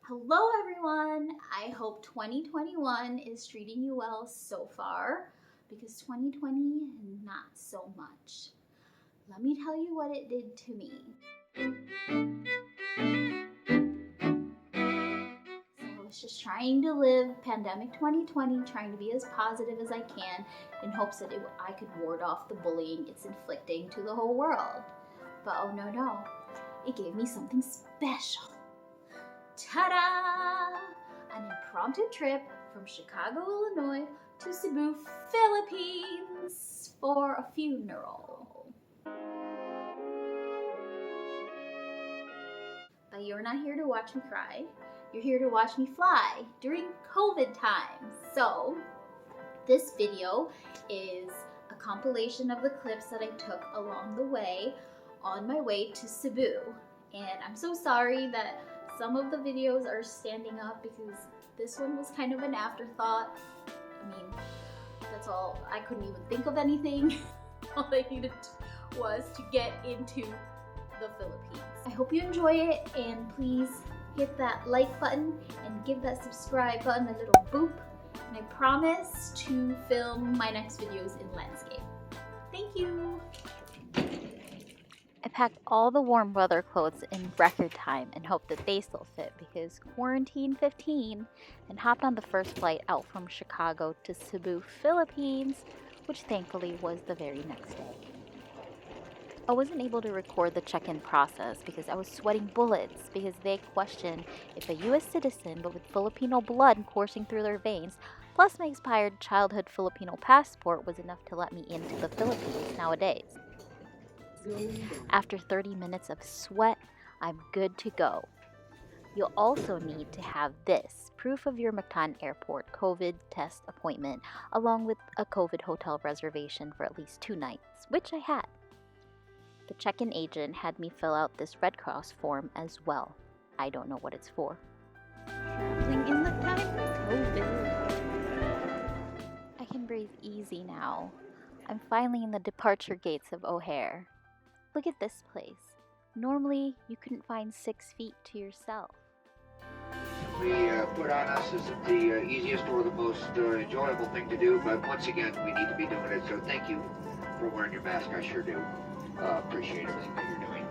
Hello everyone! I hope 2021 is treating you well so far because 2020 not so much. Let me tell you what it did to me. So I was just trying to live pandemic 2020, trying to be as positive as I can in hopes that I could ward off the bullying it's inflicting to the whole world. But oh no, it gave me something special. Ta-da! An impromptu trip from Chicago, Illinois to Cebu, Philippines for a funeral. But you're not here to watch me cry. You're here to watch me fly during COVID times. So this video is a compilation of the clips that I took along the way on my way to Cebu. And I'm so sorry that some of the videos are standing up because this one was kind of an afterthought. I mean, that's all. I couldn't even think of anything. All I needed was to get into the Philippines. I hope you enjoy it, and please hit that like button and give that subscribe button a little boop. And I promise to film my next videos in landscape. Thank you! I packed all the warm weather clothes in record time and hoped that they still fit because quarantine 15, and hopped on the first flight out from Chicago to Cebu, Philippines, which thankfully was the very next day. I wasn't able to record the check-in process because I was sweating bullets because they questioned if a US citizen but with Filipino blood coursing through their veins plus my expired childhood Filipino passport was enough to let me into the Philippines nowadays. After 30 minutes of sweat, I'm good to go. You'll also need to have this, proof of your Mactan Airport COVID test appointment, along with a COVID hotel reservation for at least 2 nights, which I had. The check-in agent had me fill out this Red Cross form as well. I don't know what it's for. Traveling in the time of COVID. I can breathe easy now. I'm finally in the departure gates of O'Hare. Look at this place. Normally, you couldn't find 6 feet to yourself. We put on us isn't the easiest or the most enjoyable thing to do, but once again, we need to be doing it, so thank you for wearing your mask. I sure do appreciate everything that you're doing.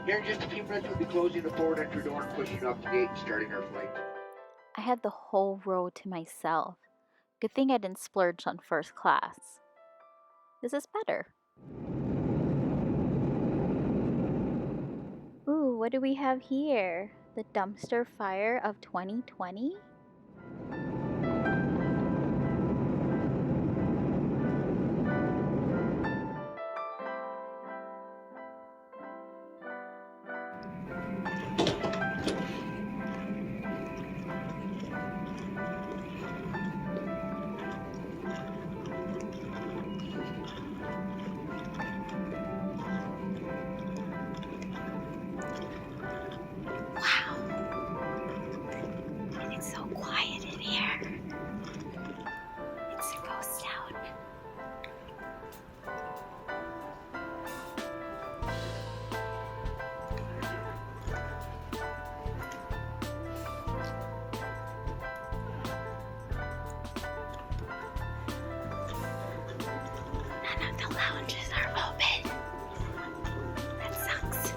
Here in just a few minutes, we'll be closing the forward entry door and pushing off the gate and starting our flight. I had the whole row to myself. Good thing I didn't splurge on first class. This is better. Ooh, what do we have here? The dumpster fire of 2020? It's so quiet in here. It's a ghost town. None of the lounges are open. That sucks.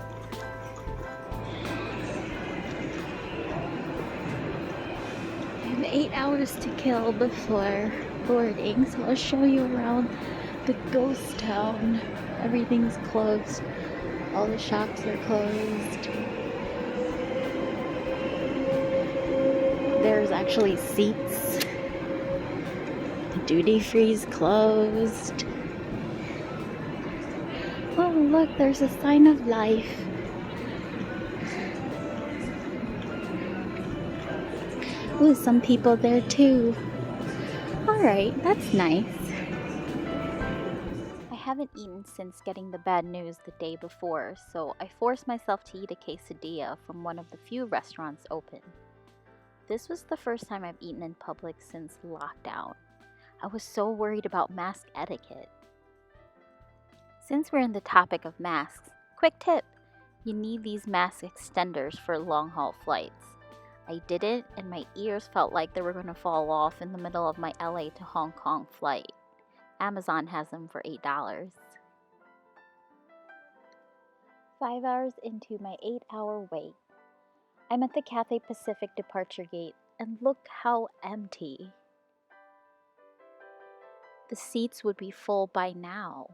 I have 8 hours to kill before boarding, so I'll show you around the ghost town. Everything's closed. All the shops are closed. There's actually seats. The duty free's closed. Oh, look, there's a sign of life. Ooh, some people there too. Alright, that's nice. I haven't eaten since getting the bad news the day before, so I forced myself to eat a quesadilla from one of the few restaurants open. This was the first time I've eaten in public since lockdown. I was so worried about mask etiquette. Since we're in the topic of masks, quick tip! You need these mask extenders for long-haul flights. I didn't, and my ears felt like they were going to fall off in the middle of my LA to Hong Kong flight. Amazon has them for $8. 5 hours into my 8-hour wait, I'm at the Cathay Pacific departure gate, and look how empty. The seats would be full by now.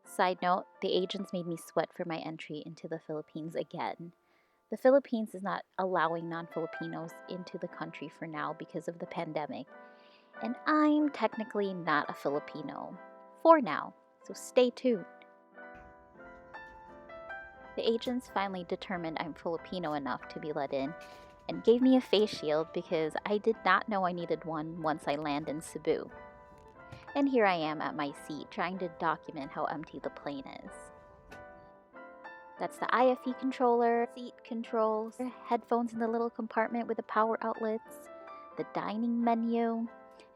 Side note, the agents made me sweat for my entry into the Philippines again. The Philippines is not allowing non-Filipinos into the country for now because of the pandemic, and I'm technically not a Filipino for now, so stay tuned. The agents finally determined I'm Filipino enough to be let in and gave me a face shield because I did not know I needed one once I land in Cebu. And here I am at my seat trying to document how empty the plane is. That's the IFE controller, seat controls, headphones in the little compartment with the power outlets, the dining menu,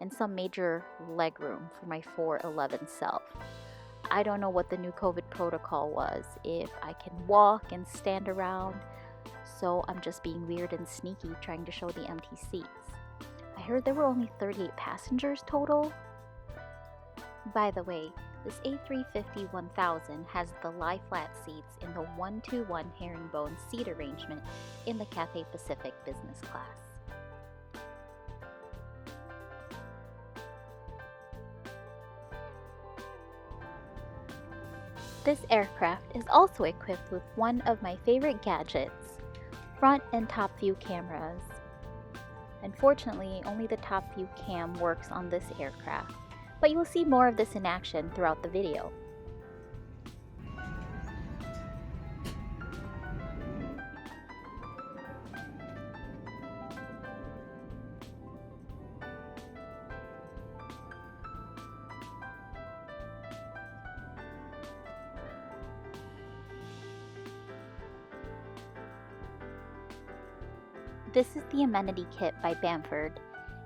and some major legroom for my 4'11" self. I don't know what the new COVID protocol was, if I can walk and stand around, so I'm just being weird and sneaky trying to show the empty seats. I heard there were only 38 passengers total. By the way, this A350-1000 has the lie-flat seats in the 1-2-1 herringbone seat arrangement in the Cathay Pacific business class. This aircraft is also equipped with one of my favorite gadgets, front and top view cameras. Unfortunately, only the top view cam works on this aircraft, but you will see more of this in action throughout the video. This is the amenity kit by Bamford.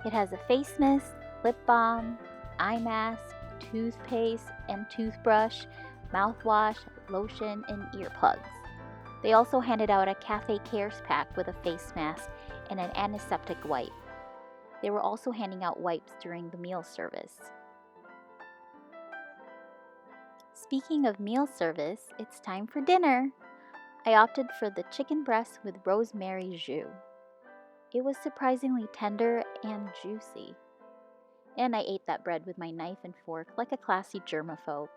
It has a face mist, lip balm, eye mask, toothpaste and toothbrush, mouthwash, lotion, and earplugs. They also handed out a Cafe Cares pack with a face mask and an antiseptic wipe. They were also handing out wipes during the meal service. Speaking of meal service, it's time for dinner. I opted for the chicken breast with rosemary jus. It was surprisingly tender and juicy. And I ate that bread with my knife and fork like a classy germaphobe.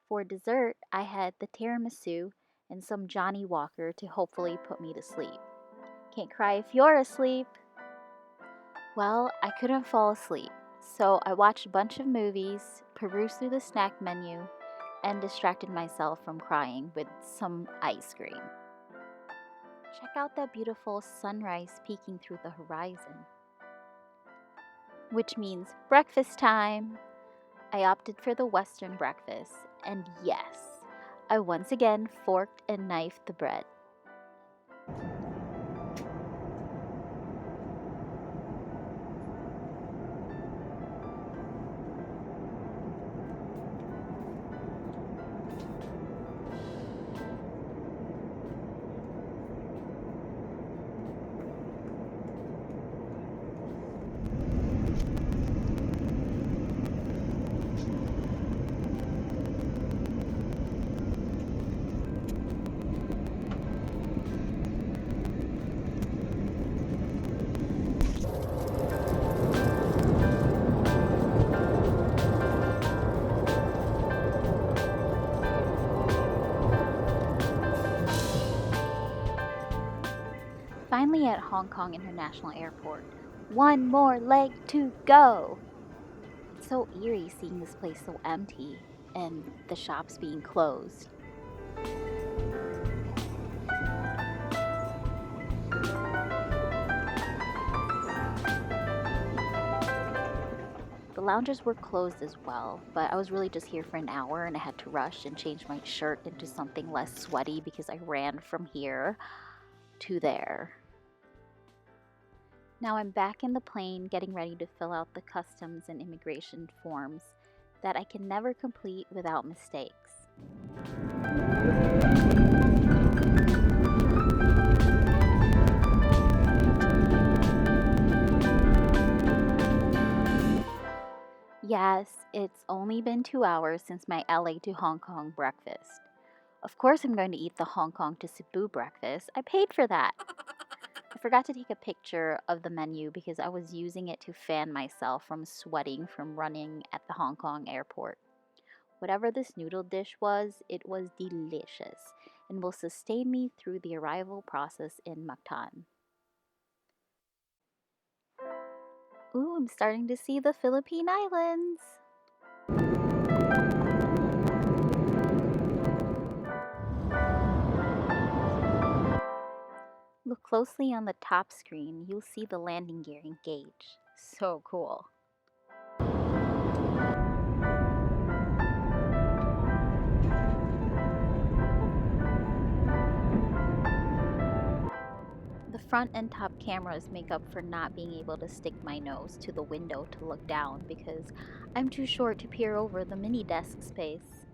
For dessert, I had the tiramisu and some Johnny Walker to hopefully put me to sleep. Can't cry if you're asleep. Well, I couldn't fall asleep, so I watched a bunch of movies, perused through the snack menu, and distracted myself from crying with some ice cream. Check out that beautiful sunrise peeking through the horizon. Which means breakfast time. I opted for the Western breakfast, and yes, I once again forked and knifed the bread. Finally at Hong Kong International Airport. One more leg to go! It's so eerie seeing this place so empty and the shops being closed. The lounges were closed as well, but I was really just here for an hour and I had to rush and change my shirt into something less sweaty because I ran from here to there. Now I'm back in the plane getting ready to fill out the customs and immigration forms that I can never complete without mistakes. Yes, it's only been 2 hours since my LA to Hong Kong breakfast. Of course I'm going to eat the Hong Kong to Cebu breakfast. I paid for that. I forgot to take a picture of the menu because I was using it to fan myself from sweating from running at the Hong Kong airport. Whatever this noodle dish was, it was delicious and will sustain me through the arrival process in Mactan. Ooh, I'm starting to see the Philippine Islands. Look closely on the top screen, you'll see the landing gear engage. So cool. The front and top cameras make up for not being able to stick my nose to the window to look down because I'm too short to peer over the mini desk space.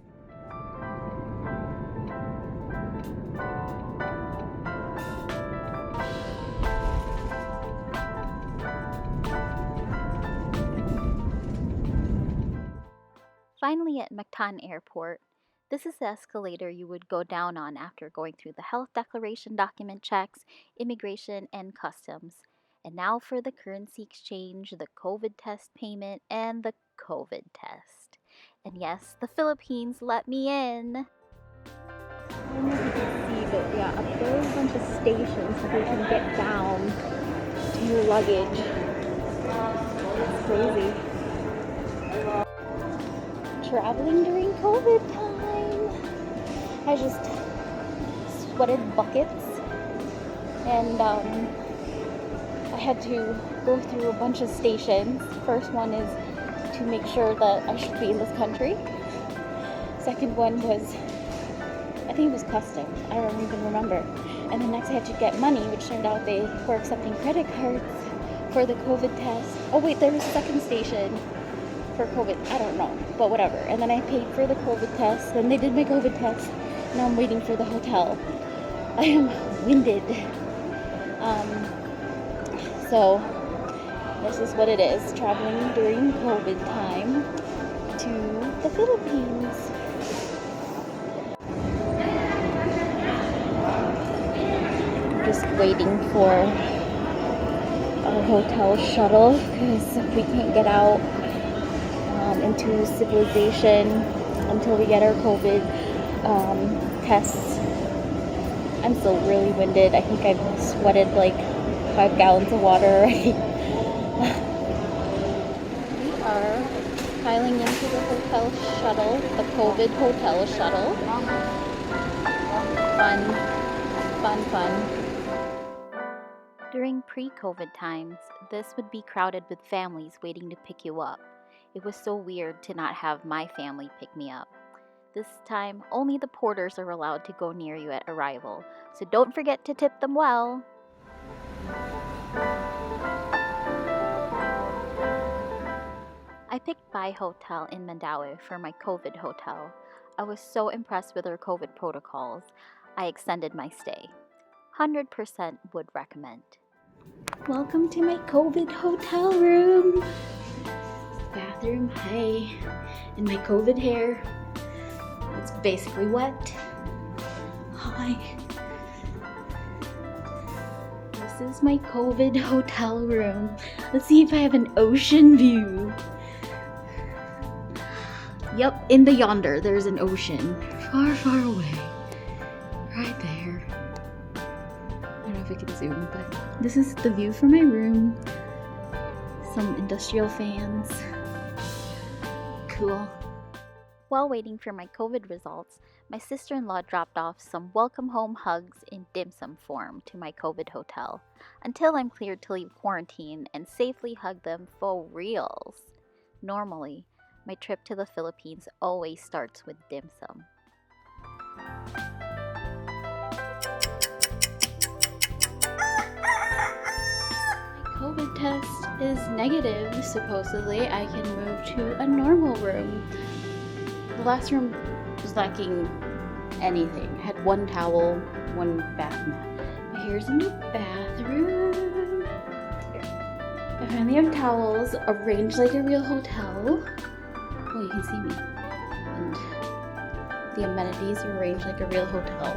Finally at Mactan Airport, this is the escalator you would go down on after going through the health declaration document checks, immigration, and customs. And now for the currency exchange, the COVID test payment, and the COVID test. And yes, the Philippines let me in. I don't know if you can see, but yeah, up there is a bunch of stations that you can get down to your luggage. It's crazy. Traveling during COVID time. I just sweated buckets and I had to go through a bunch of stations. First one is to make sure that I should be in this country. Second one was, I think it was customs. I don't even remember. And then next I had to get money, which turned out they were accepting credit cards for the COVID test. Oh wait, there was a second station for COVID, I don't know, but whatever. And then I paid for the COVID test, then they did my COVID test. Now I'm waiting for the hotel. I am winded. So this is what it is, traveling during COVID time to the Philippines. I'm just waiting for a hotel shuttle because we can't get out into civilization until we get our COVID tests. I'm still really winded. I think I've sweated like 5 gallons of water. We are piling into the hotel shuttle, the COVID hotel shuttle. Fun. During pre-COVID times, this would be crowded with families waiting to pick you up. It was so weird to not have my family pick me up. This time, only the porters are allowed to go near you at arrival, so don't forget to tip them well. I picked Bai Hotel in Mandaue for my COVID hotel. I was so impressed with their COVID protocols, I extended my stay. 100% would recommend. Welcome to my COVID hotel room. Bathroom, hi, and my COVID hair. It's basically wet. Hi. This is my COVID hotel room. Let's see if I have an ocean view. Yep, in the yonder, there's an ocean. Far away. Right there. I don't know if I can zoom, but this is the view from my room. Some industrial fans. Cool. While waiting for my COVID results, my sister-in-law dropped off some welcome home hugs in dim sum form to my COVID hotel until I'm cleared to leave quarantine and safely hug them for reals. Normally, my trip to the Philippines always starts with dim sum. COVID test is negative. Supposedly, I can move to a normal room. The last room was lacking anything. I had one towel, one bath mat. But here's a new bathroom. I finally have towels arranged like a real hotel. you can see me. And the amenities are arranged like a real hotel.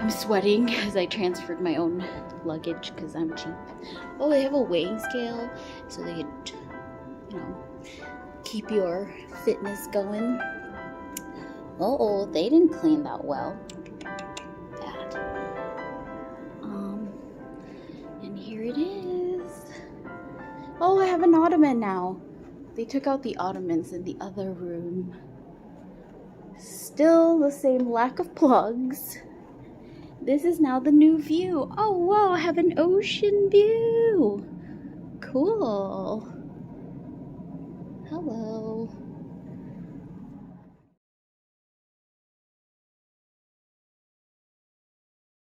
I'm sweating because I transferred my own luggage because I'm cheap. Oh, they have a weighing scale so they could, you know, keep your fitness going. Oh, they didn't clean that well. Bad. And here it is. Oh, I have an ottoman now. They took out the ottomans in the other room. Still the same lack of plugs. This is now the new view. Oh, whoa, I have an ocean view. Cool. Hello.